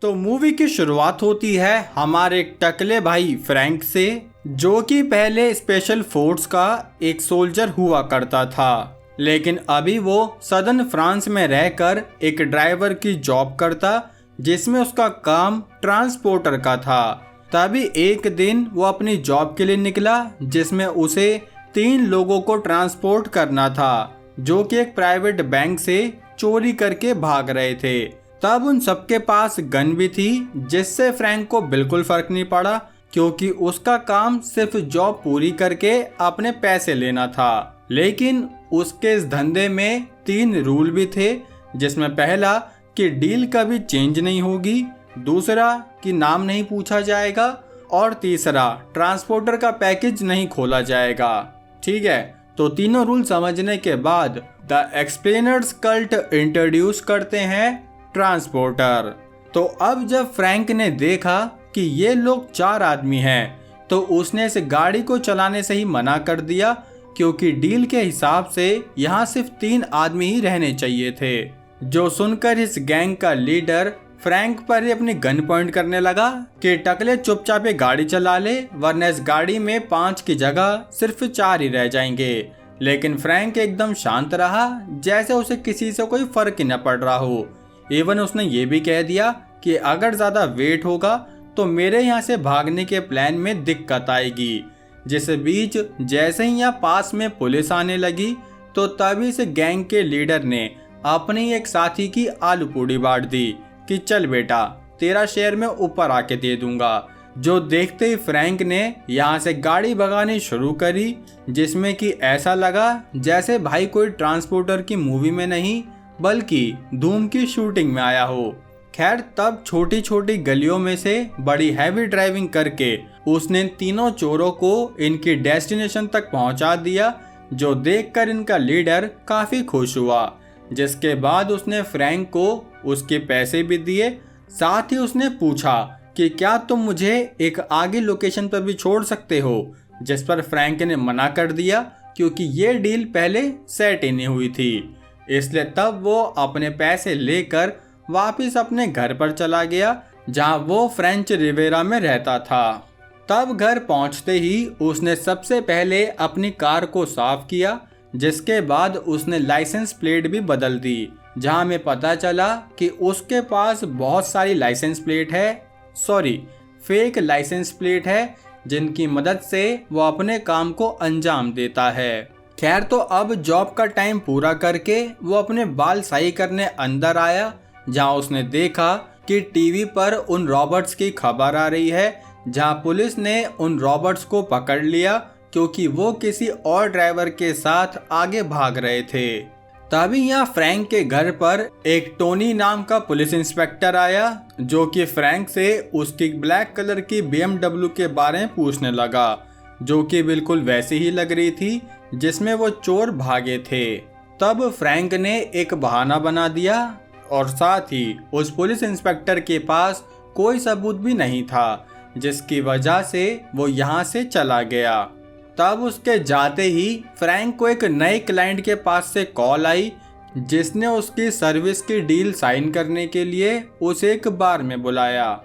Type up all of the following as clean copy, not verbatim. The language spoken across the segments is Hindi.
तो मूवी की शुरुआत होती है हमारे टकले भाई फ्रैंक से, जो कि पहले स्पेशल फोर्स का एक सोल्जर हुआ करता था, लेकिन अभी वो सदर्न फ्रांस में रहकर एक ड्राइवर की जॉब करता, जिसमें उसका काम ट्रांसपोर्टर का था। तभी एक दिन वो अपनी जॉब के लिए निकला, जिसमें उसे 3 लोगों को ट्रांसपोर्ट करना था, जो कि एक प्राइवेट बैंक से चोरी करके भाग रहे थे। तब उन सबके पास गन भी थी, जिससे फ्रैंक को बिल्कुल फर्क नहीं पड़ा, क्योंकि उसका काम सिर्फ जॉब पूरी करके अपने पैसे लेना था। लेकिन उसके इस धंधे में 3 रूल भी थे, जिसमें पहला कि डील कभी चेंज नहीं होगी, दूसरा कि नाम नहीं पूछा जाएगा, और तीसरा ट्रांसपोर्टर का पैकेज नहीं खोला जाएगा। ठीक है, तो तीनों रूल समझने के बाद द एक्सप्लेनर्स कल्ट इंट्रोड्यूस करते हैं ट्रांसपोर्टर। तो अब जब फ्रैंक ने देखा कि ये लोग 4 आदमी हैं, तो उसने इस गाड़ी को चलाने से ही मना कर दिया, क्योंकि डील के हिसाब से यहाँ सिर्फ 3 आदमी ही रहने चाहिए थे। जो सुनकर इस गैंग का लीडर फ्रैंक पर ही अपनी गन पॉइंट करने लगा कि टकले चुपचाप गाड़ी चला ले, वरना इस गाड़ी में 5 की जगह सिर्फ 4 ही रह जाएंगे। लेकिन फ्रैंक एकदम शांत रहा, जैसे उसे किसी से कोई फर्क ही न पड़ रहा हो। इवन उसने ये भी कह दिया कि अगर ज्यादा वेट होगा तो मेरे यहाँ से भागने के प्लान में दिक्कत आएगी। जिस बीच जैसे ही यहाँ पास में पुलिस आने लगी, तो तभी से गैंग के लीडर ने अपने एक साथी की आलू पूड़ी बांट दी कि चल बेटा, तेरा शेयर में ऊपर आके दे दूंगा। जो देखते ही फ्रैंक ने यहाँ से गाड़ी भगानी शुरू करी, जिसमें कि ऐसा लगा जैसे भाई कोई ट्रांसपोर्टर की मूवी में नहीं बल्कि धूम की शूटिंग में आया हो। खैर, तब छोटी छोटी गलियों में से बड़ी हैवी ड्राइविंग करके उसने तीनों चोरों को इनकी डेस्टिनेशन तक पहुंचा दिया, जो देखकर इनका लीडर काफी खुश हुआ। जिसके बाद उसने फ्रैंक को उसके पैसे भी दिए। साथ ही उसने पूछा कि क्या तुम मुझे एक आगे लोकेशन पर भी छोड़ सकते हो, जिस पर फ्रैंक ने मना कर दिया, क्योंकि ये डील पहले सेट ही नहीं हुई थी। इसलिए तब वो अपने पैसे लेकर वापस अपने घर पर चला गया, जहां वो फ्रेंच रिवेरा में रहता था। तब घर पहुंचते ही उसने सबसे पहले अपनी कार को साफ किया, जिसके बाद उसने लाइसेंस प्लेट भी बदल दी, जहां में पता चला कि उसके पास बहुत सारी लाइसेंस प्लेट है, फेक लाइसेंस प्लेट है, जिनकी मदद से वो अपने काम को अंजाम देता है। खैर, तो अब जॉब का टाइम पूरा करके वो अपने बाल सही करने अंदर आया, जहां उसने देखा कि टीवी पर उन रॉबर्ट्स की खबर आ रही है, जहां पुलिस ने उन रॉबर्ट्स को पकड़ लिया, क्योंकि वो किसी और ड्राइवर के साथ आगे भाग रहे थे। तभी यहाँ फ्रैंक के घर पर एक टोनी नाम का पुलिस इंस्पेक्टर आया, जो कि फ्रैंक से उसकी ब्लैक कलर की BMW के बारे में पूछने लगा, जो कि बिल्कुल वैसी ही लग रही थी जिसमें वो चोर भागे थे। तब फ्रैंक ने एक बहाना बना दिया, और साथ ही उस पुलिस इंस्पेक्टर के पास कोई सबूत भी नहीं था, जिसकी वजह से वो यहाँ से चला गया। तब उसके जाते ही फ्रैंक को एक नए क्लाइंट के पास से कॉल आई, जिसने उसकी सर्विस की डील साइन करने के लिए उसे एक बार में बुलाया,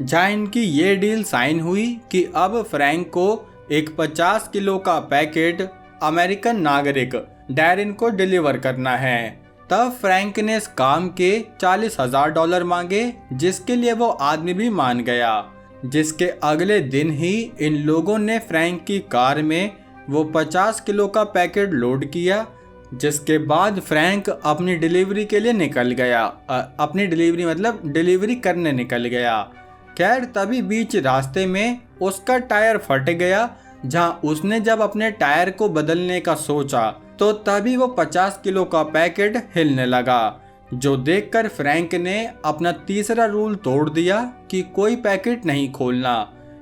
जहां इनकी ये डील साइन हुई कि अब फ्रैंक को एक 50 किलो का पैकेट अमेरिकन नागरिक डैरिन को डिलीवर करना है। तब फ्रैंक ने इस काम के $40,000 मांगे, जिसके लिए वो आदमी भी मान गया। जिसके अगले दिन ही इन लोगों ने फ्रैंक की कार में वो 50 किलो का पैकेट लोड किया, जिसके बाद फ्रैंक अपनी डिलीवरी के लिए निकल गया। अपनी डिलीवरी मतलब डिलीवरी करने निकल गया। खैर, तभी बीच रास्ते में उसका टायर फट गया, जहां उसने जब अपने टायर को बदलने का सोचा, तो तभी वो 50 किलो का पैकेट हिलने लगा, जो देखकर फ्रैंक ने अपना तीसरा रूल तोड़ दिया कि कोई पैकेट नहीं खोलना।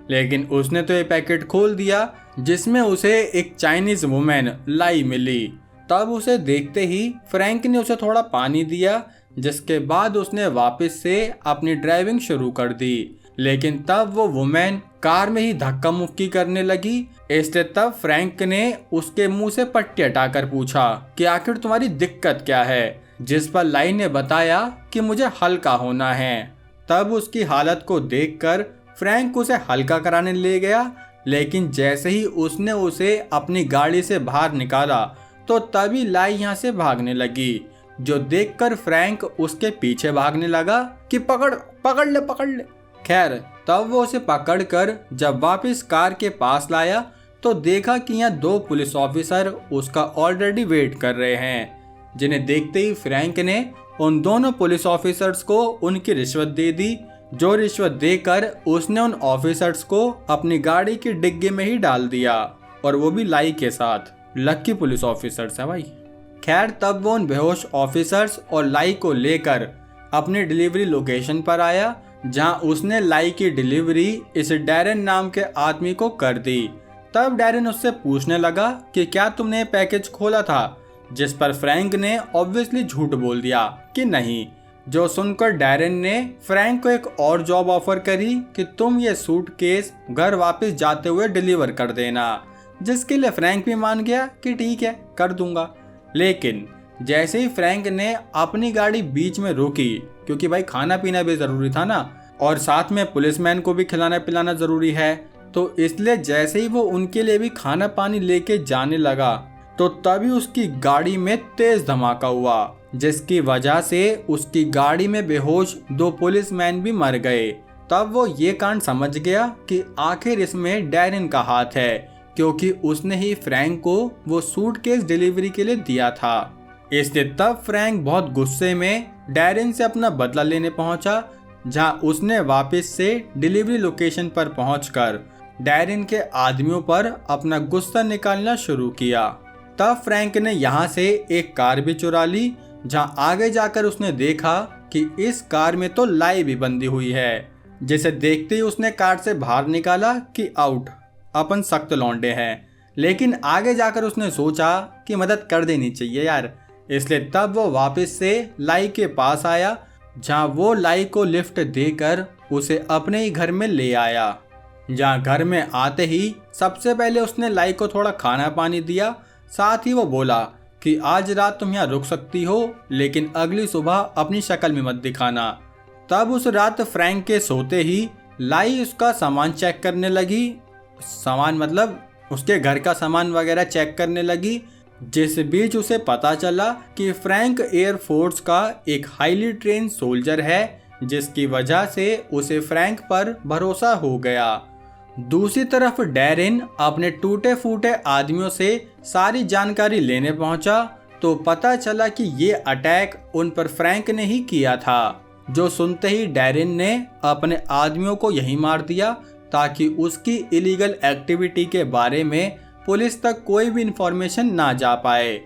लेकिन उसने तो ये पैकेट खोल दिया, जिसमें उसे एक चाइनीज वुमेन लाई मिली। तब उसे देखते ही फ्रैंक ने उसे थोड़ा पानी दिया, जिसके बाद उसने वापस से अपनी ड्राइविंग शुरू कर दी। लेकिन तब वो वुमेन कार में ही धक्का मुक्की करने लगी। इसलिए तब फ्रैंक ने उसके मुंह से पट्टी हटाकर पूछा कि आखिर तुम्हारी दिक्कत क्या है, जिस पर लाई ने बताया कि मुझे हल्का होना है। तब उसकी हालत को देखकर फ्रैंक उसे हल्का कराने ले गया, लेकिन जैसे ही उसने उसे अपनी गाड़ी से बाहर निकाला तो तभी लाई यहाँ से भागने लगी, जो देखकर फ्रैंक उसके पीछे भागने लगा कि पकड़ पकड़ ले पकड़ ले। खैर तब वो उसे पकड़कर जब वापस कार के पास लाया तो देखा कि यहाँ 2 पुलिस ऑफिसर उसका ऑलरेडी वेट कर रहे हैं, जिन्हें देखते ही फ्रैंक ने उन दोनों पुलिस ऑफिसर्स को उनकी रिश्वत दे दी, जो रिश्वत देकर उसने उन ऑफिसर्स को अपनी गाड़ी की डिग्गी में ही डाल दिया, और वो भी लाई के साथ। लक्की पुलिस ऑफिसर्स है भाई। खैर तब वो उन बेहोश ऑफिसर्स और लाई को लेकर अपनी डिलीवरी लोकेशन पर आया, जहां उसने लाई की डिलीवरी इस डैरेन नाम के आदमी को कर दी। तब डैरेन उससे पूछने लगा कि क्या तुमने पैकेज खोला था, जिस पर फ्रैंक ने ऑब्वियसली झूठ बोल दिया कि नहीं, जो सुनकर डैरेन ने फ्रैंक को एक और जॉब ऑफर करी कि तुम ये सूटकेस घर वापस जाते हुए डिलीवर कर देना, जिसके लिए फ्रैंक भी मान गया कि ठीक है कर दूंगा। लेकिन जैसे ही फ्रैंक ने अपनी गाड़ी बीच में रोकी, क्योंकि भाई खाना पीना भी जरूरी था ना, और साथ में पुलिसमैन को भी खिलाना पिलाना जरूरी है, तो इसलिए जैसे ही वो उनके लिए भी खाना पानी लेके जाने लगा तो तभी उसकी गाड़ी में तेज धमाका हुआ, जिसकी वजह से उसकी गाड़ी में बेहोश 2 पुलिसमैन भी मर गए। तब वो ये कांड समझ गया कि आखिर इसमें डैरेन का हाथ है, क्योंकि उसने ही फ्रैंक को वो सूटकेस डिलीवरी के लिए दिया था। इसलिए तब फ्रैंक बहुत गुस्से में डैरेन से अपना बदला लेने पहुंचा, जहां उसने वापस से डिलीवरी लोकेशन पर पहुंचकर डैरेन के आदमियों पर अपना गुस्सा निकालना शुरू किया। तब फ्रैंक ने यहाँ से एक कार भी चुरा ली, जहां आगे जाकर उसने देखा कि इस कार में तो लाई भी बंधी हुई है, जिसे देखते ही उसने कार से बाहर निकाला कि आउट, अपन सख्त लौंडे हैं। लेकिन आगे जाकर उसने सोचा कि मदद कर देनी चाहिए यार, इसलिए तब वो वापस से लाई के पास आया, जहां वो लाई को लिफ्ट देकर उसे अपने ही घर में ले आया। जहां घर में आते ही सबसे पहले उसने लाई को थोड़ा खाना पानी दिया, साथ ही वो बोला कि आज रात तुम यहाँ रुक सकती हो, लेकिन अगली सुबह अपनी शक्ल में मत दिखाना। तब उस रात फ्रैंक के सोते ही लाई उसका सामान चेक करने लगी, सामान मतलब उसके घर का सामान वगैरह चेक करने लगी, जिस बीच उसे पता चला कि फ्रैंक एयरफोर्स का एक हाईली ट्रेन सोल्जर है, जिसकी वजह से उसे फ्रैंक पर भरोसा हो गया। दूसरी तरफ डैरेन अपने टूटे फूटे आदमियों से सारी जानकारी लेने पहुंचा, तो पता चला कि ये अटैक उन पर फ्रैंक ने ही किया था, जो सुनते ही डैरेन ने अपने आदमियों को यहीं मार दिया, ताकि उसकी इलीगल एक्टिविटी के बारे में पुलिस तक कोई भी इंफॉर्मेशन ना जा पाए।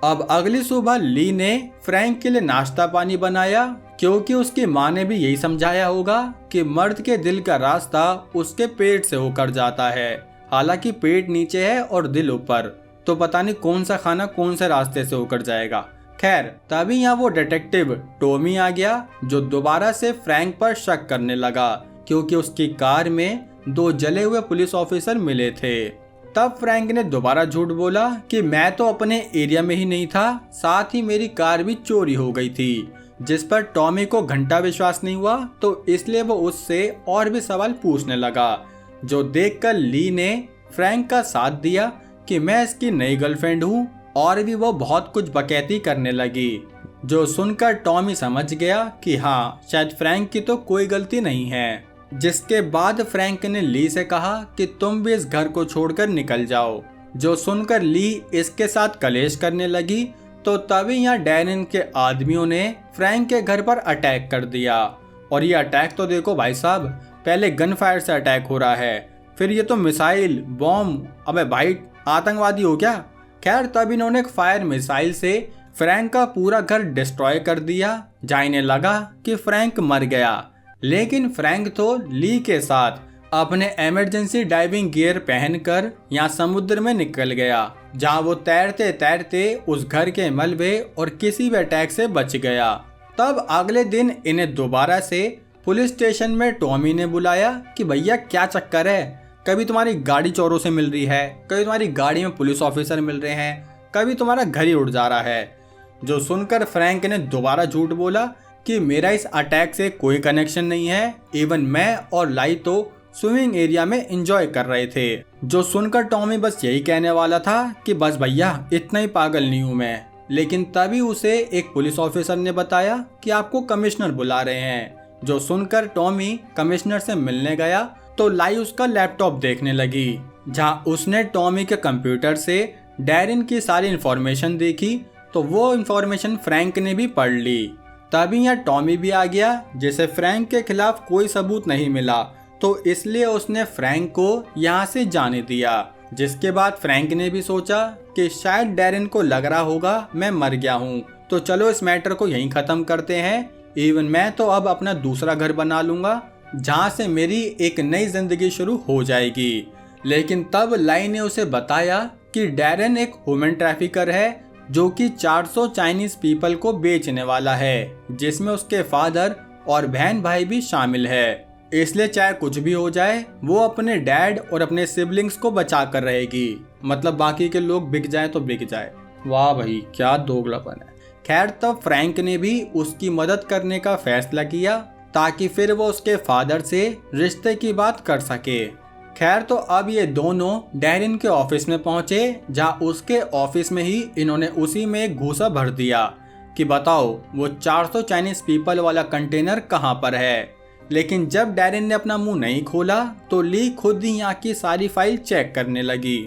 अब अगली सुबह ली ने फ्रैंक के लिए नाश्ता पानी बनाया, क्योंकि उसकी माँ ने भी यही समझाया होगा कि मर्द के दिल का रास्ता उसके पेट से होकर जाता है। हालांकि पेट नीचे है और दिल ऊपर, तो पता नहीं कौन सा खाना कौन से रास्ते से होकर जाएगा। खैर तभी यहाँ वो डिटेक्टिव टॉमी आ गया, जो दोबारा से फ्रैंक पर शक करने लगा, क्योंकि उसकी कार में 2 जले हुए पुलिस ऑफिसर मिले थे। तब फ्रैंक ने दोबारा झूठ बोला कि मैं तो अपने एरिया में ही नहीं था, साथ ही मेरी कार भी चोरी हो गई थी, जिस पर टॉमी को घंटा विश्वास नहीं हुआ, तो इसलिए वो उससे और भी सवाल पूछने लगा, जो देखकर ली ने फ्रैंक का साथ दिया कि मैं इसकी नई गर्लफ्रेंड हूँ, और भी वो बहुत कुछ बकैती करने लगी, जो सुनकर टॉमी समझ गया कि हाँ शायद फ्रैंक की तो कोई गलती नहीं है। जिसके बाद फ्रैंक ने ली से कहा कि तुम भी इस घर को छोड़कर निकल जाओ, जो सुनकर ली इसके साथ कलेश करने लगी, तो तभी यहाँ डैरेन के आदमियों ने फ्रैंक के घर पर अटैक कर दिया। और ये अटैक तो देखो भाई साहब, पहले गन फायर से अटैक हो रहा है, फिर ये तो मिसाइल बॉम्ब, अबे भाई आतंकवादी हो क्या। खैर तब इन्होंने एक फायर मिसाइल से फ्रैंक का पूरा घर डिस्ट्रॉय कर दिया, जहाँ इन्हें लगा कि फ्रैंक मर गया। लेकिन फ्रैंक तो ली के साथ अपने इमरजेंसी डाइविंग गियर पहनकर यहाँ समुद्र में निकल गया, जहाँ वो तैरते तैरते उस घर के मलबे और किसी भी अटैक से बच गया। तब अगले दिन इन्हें दोबारा से पुलिस स्टेशन में टॉमी ने बुलाया कि भैया क्या चक्कर है, कभी तुम्हारी गाड़ी चोरों से मिल रही है, कभी तुम्हारी गाड़ी में पुलिस ऑफिसर मिल रहे हैं, कभी तुम्हारा घर ही उड़ जा रहा है। जो सुनकर फ्रैंक ने दोबारा झूठ बोला कि मेरा इस अटैक से कोई कनेक्शन नहीं है, इवन मैं और लाई तो स्विमिंग एरिया में एंजॉय कर रहे थे। जो सुनकर टॉमी बस यही कहने वाला था कि बस भैया इतना ही पागल नहीं हूँ मैं, लेकिन तभी उसे एक पुलिस ऑफिसर ने बताया कि आपको कमिश्नर बुला रहे हैं। जो सुनकर टॉमी कमिश्नर से मिलने गया तो लाई उसका लैपटॉप देखने लगी, जहाँ उसने टॉमी के कंप्यूटर से डैरिन की सारी इंफॉर्मेशन देखी, तो वो इंफॉर्मेशन फ्रैंक ने भी पढ़ ली। तभी यहाँ टॉमी भी आ गया, जिसे फ्रैंक के खिलाफ कोई सबूत नहीं मिला, तो इसलिए उसने फ्रैंक को यहाँ से जाने दिया। जिसके बाद फ्रैंक ने भी सोचा कि शायद डैरिन को लग रहा होगा मैं मर गया हूँ, तो चलो इस मैटर को यहीं खत्म करते हैं। इवन मैं तो अब अपना दूसरा घर बना लूंगा, जहाँ से मेरी एक नई जिंदगी शुरू हो जाएगी। लेकिन तब लाई ने उसे बताया कि डैरिन एक ह्यूमन ट्रैफिकर है, जो कि 400 चाइनीज पीपल को बेचने वाला है, जिसमें उसके फादर और बहन भाई भी शामिल है। इसलिए चाहे कुछ भी हो जाए, वो अपने डैड और अपने सिबलिंग्स को बचा कर रहेगी। मतलब बाकी के लोग बिक जाए तो बिक जाए। वाह भाई क्या दोगलापन है। खैर तब फ्रैंक ने भी उसकी मदद करने का फैसला किया, ताकि फिर वो उसके फादर से रिश्ते की बात कर सके। खैर तो अब ये दोनों डैरिन के ऑफिस में पहुंचे, जहां उसके ऑफिस में ही इन्होंने उसी में एक घूसा भर दिया कि बताओ वो 400 चाइनीज पीपल वाला कंटेनर कहां पर है। लेकिन जब डैरिन ने अपना मुंह नहीं खोला तो ली खुद ही यहाँ की सारी फाइल चेक करने लगी।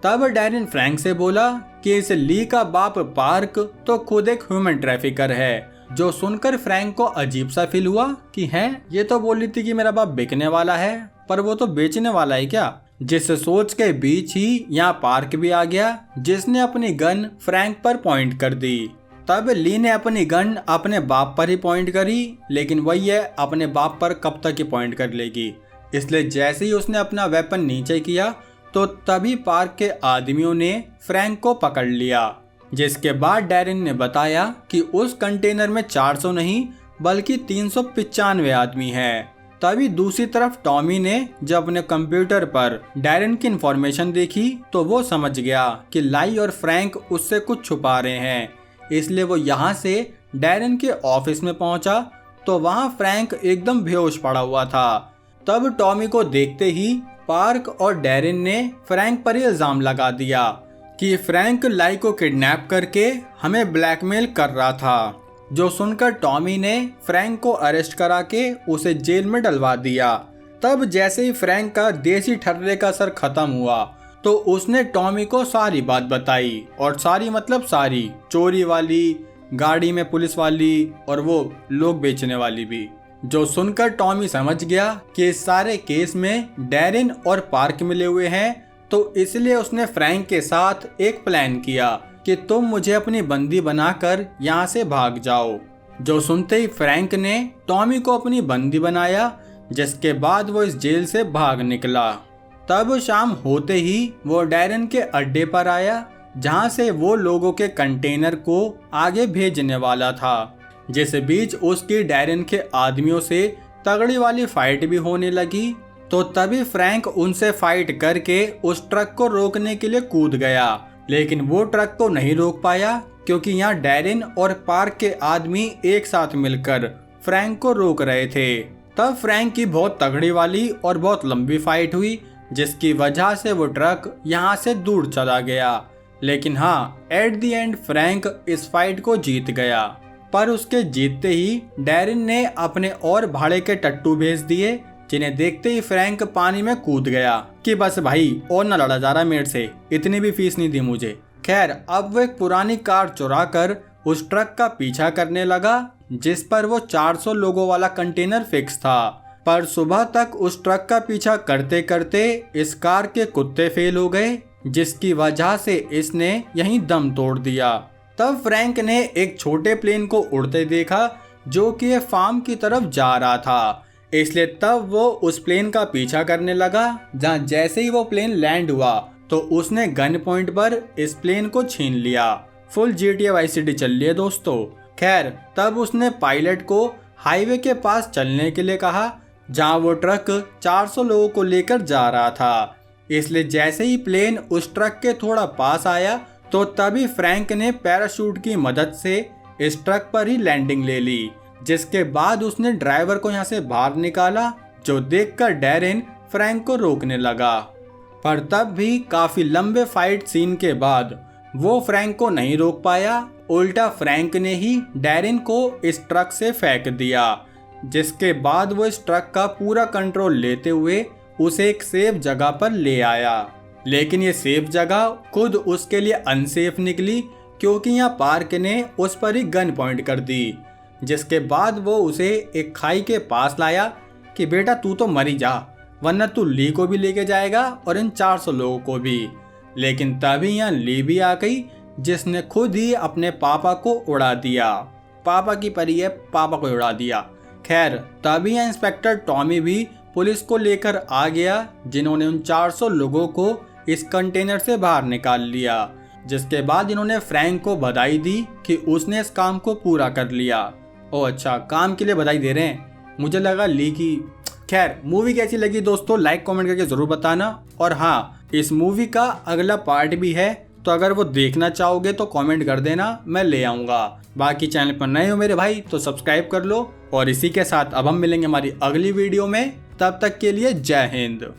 तब डैरिन फ्रैंक से बोला कि इस ली का बाप पार्क तो खुद एक ह्यूमन ट्रैफिकर है। जो सुनकर फ्रैंक को अजीब सा फील हुआ कि हैं, ये तो बोली थी कि मेरा बाप बिकने वाला है, पर वो तो बेचने वाला है क्या। जिस सोच के बीच ही यहाँ पार्क भी आ गया, जिसने अपनी गन फ्रैंक पर पॉइंट कर दी। तब ली ने अपनी गन अपने बाप पर ही पॉइंट करी, लेकिन वही है अपने बाप पर कब तक ही पॉइंट कर लेगी। इसलिए जैसे ही उसने अपना वेपन नीचे किया तो तभी पार्क के आदमियों ने फ्रैंक को पकड़ लिया। जिसके बाद डैरिन ने बताया कि उस कंटेनर में 400 नहीं बल्कि 395 आदमी हैं। तभी दूसरी तरफ टॉमी ने जब अपने कंप्यूटर पर डैरिन की इंफॉर्मेशन देखी तो वो समझ गया कि लाई और फ्रैंक उससे कुछ छुपा रहे हैं। इसलिए वो यहाँ से डैरिन के ऑफिस में पहुंचा तो वहाँ फ्रैंक एकदम बेहोश पड़ा हुआ था। तब टॉमी को देखते ही पार्क और डैरिन ने फ्रैंक पर इल्जाम लगा दिया कि फ्रैंक लाई को किडनैप करके हमें ब्लैकमेल कर रहा था। जो सुनकर टॉमी ने फ्रैंक को अरेस्ट करा के उसे जेल में डलवा दिया। तब जैसे ही फ्रैंक का देसी ठर्रे का असर खत्म हुआ तो उसने टॉमी को सारी बात बताई, और सारी मतलब सारी, चोरी वाली, गाड़ी में पुलिस वाली और वो लोग बेचने वाली भी। जो सुनकर टॉमी समझ गया कि इस सारे केस में डैरिन और पार्क मिले हुए हैं, तो इसलिए उसने फ्रैंक के साथ एक प्लान किया कि तुम मुझे अपनी बंदी बनाकर यहाँ से भाग जाओ। जो सुनते ही फ्रैंक ने टॉमी को अपनी बंदी बनाया, जिसके बाद वो इस जेल से भाग निकला। तब शाम होते ही वो डैरिन के अड्डे पर आया, जहाँ से वो लोगों के कंटेनर को आगे भेजने वाला था। जिस बीच उसकी डैरिन के आदमियों से तगड़ी वाली फाइट भी होने लगी। तो तभी फ्रैंक उनसे फाइट करके उस ट्रक को रोकने के लिए कूद गया, लेकिन वो ट्रक को नहीं रोक पाया, क्योंकि यहाँ डैरिन और पार्क के आदमी एक साथ मिलकर फ्रैंक को रोक रहे थे। तब फ्रैंक की बहुत तगड़ी वाली और बहुत लंबी फाइट हुई, जिसकी वजह से वो ट्रक यहाँ से दूर चला गया। लेकिन हाँ, एट द एंड फ्रैंक इस फाइट को जीत गया। पर उसके जीतते ही डैरिन ने अपने और भाड़े के टट्टू भेज दिए, जिन्हें देखते ही फ्रैंक पानी में कूद गया कि बस भाई और न लड़ा जा रहा मेरे से, इतनी भी फीस नहीं दी मुझे। खैर अब वो एक पुरानी कार चुरा कर उस ट्रक का पीछा करने लगा, जिस पर वो 400 लोगों वाला कंटेनर फिक्स था। पर सुबह तक उस ट्रक का पीछा करते करते इस कार के कुत्ते फेल हो गए, जिसकी वजह से इसने यहीं दम तोड़ दिया। तब फ्रैंक ने एक छोटे प्लेन को उड़ते देखा, जो कि फार्म की तरफ जा रहा था। इसलिए तब वो उस प्लेन का पीछा करने लगा। जहाँ जैसे ही वो प्लेन लैंड हुआ तो उसने गन पॉइंट पर इस प्लेन को छीन लिया। फुल GTA वाइस सिटी चल रही है दोस्तों। खैर तब उसने पायलट को हाईवे के पास चलने के लिए कहा, जहाँ वो ट्रक 400 लोगों को लेकर जा रहा था। इसलिए जैसे ही प्लेन उस ट्रक के थोड़ा पास आया तो तभी फ्रैंक ने पैराशूट की मदद से इस ट्रक पर ही लैंडिंग ले ली, जिसके बाद उसने ड्राइवर को यहाँ से बाहर निकाला, जो देखकर डैरेन फ्रैंक को रोकने लगा। पर तब भी काफी लंबे फाइट सीन के बाद वो फ्रैंक को नहीं रोक पाया। उल्टा फ्रैंक ने ही डैरेन को इस ट्रक से फेंक दिया, जिसके बाद वो इस ट्रक का पूरा कंट्रोल लेते हुए उसे एक सेफ जगह पर ले आया। लेकिन ये सेफ जगह खुद उसके लिए अनसेफ निकली, क्योंकि यहाँ पार्क ने उस पर ही गन पॉइंट कर दी। जिसके बाद वो उसे एक खाई के पास लाया कि बेटा तू तो मरी जा, वरना तू ली को भी लेके जाएगा और इन 400 लोगों को भी। लेकिन तभी यहाँ ली भी आ गई, जिसने खुद ही अपने पापा को उड़ा दिया। पापा की परी है, पापा को उड़ा दिया। खैर तभी यहाँ इंस्पेक्टर टॉमी भी पुलिस को लेकर आ गया, जिन्होंने उन 400 लोगों को इस कंटेनर से बाहर निकाल लिया। जिसके बाद इन्होंने फ्रैंक को बधाई दी कि उसने इस काम को पूरा कर लिया। ओ अच्छा, काम के लिए बधाई दे रहे हैं, मुझे लगा ली की। खैर मूवी कैसी लगी दोस्तों, लाइक कमेंट करके जरूर बताना। और हाँ, इस मूवी का अगला पार्ट भी है, तो अगर वो देखना चाहोगे तो कमेंट कर देना, मैं ले आऊँगा। बाकी चैनल पर नए हो मेरे भाई तो सब्सक्राइब कर लो। और इसी के साथ अब हम मिलेंगे हमारी अगली वीडियो में, तब तक के लिए जय हिंद।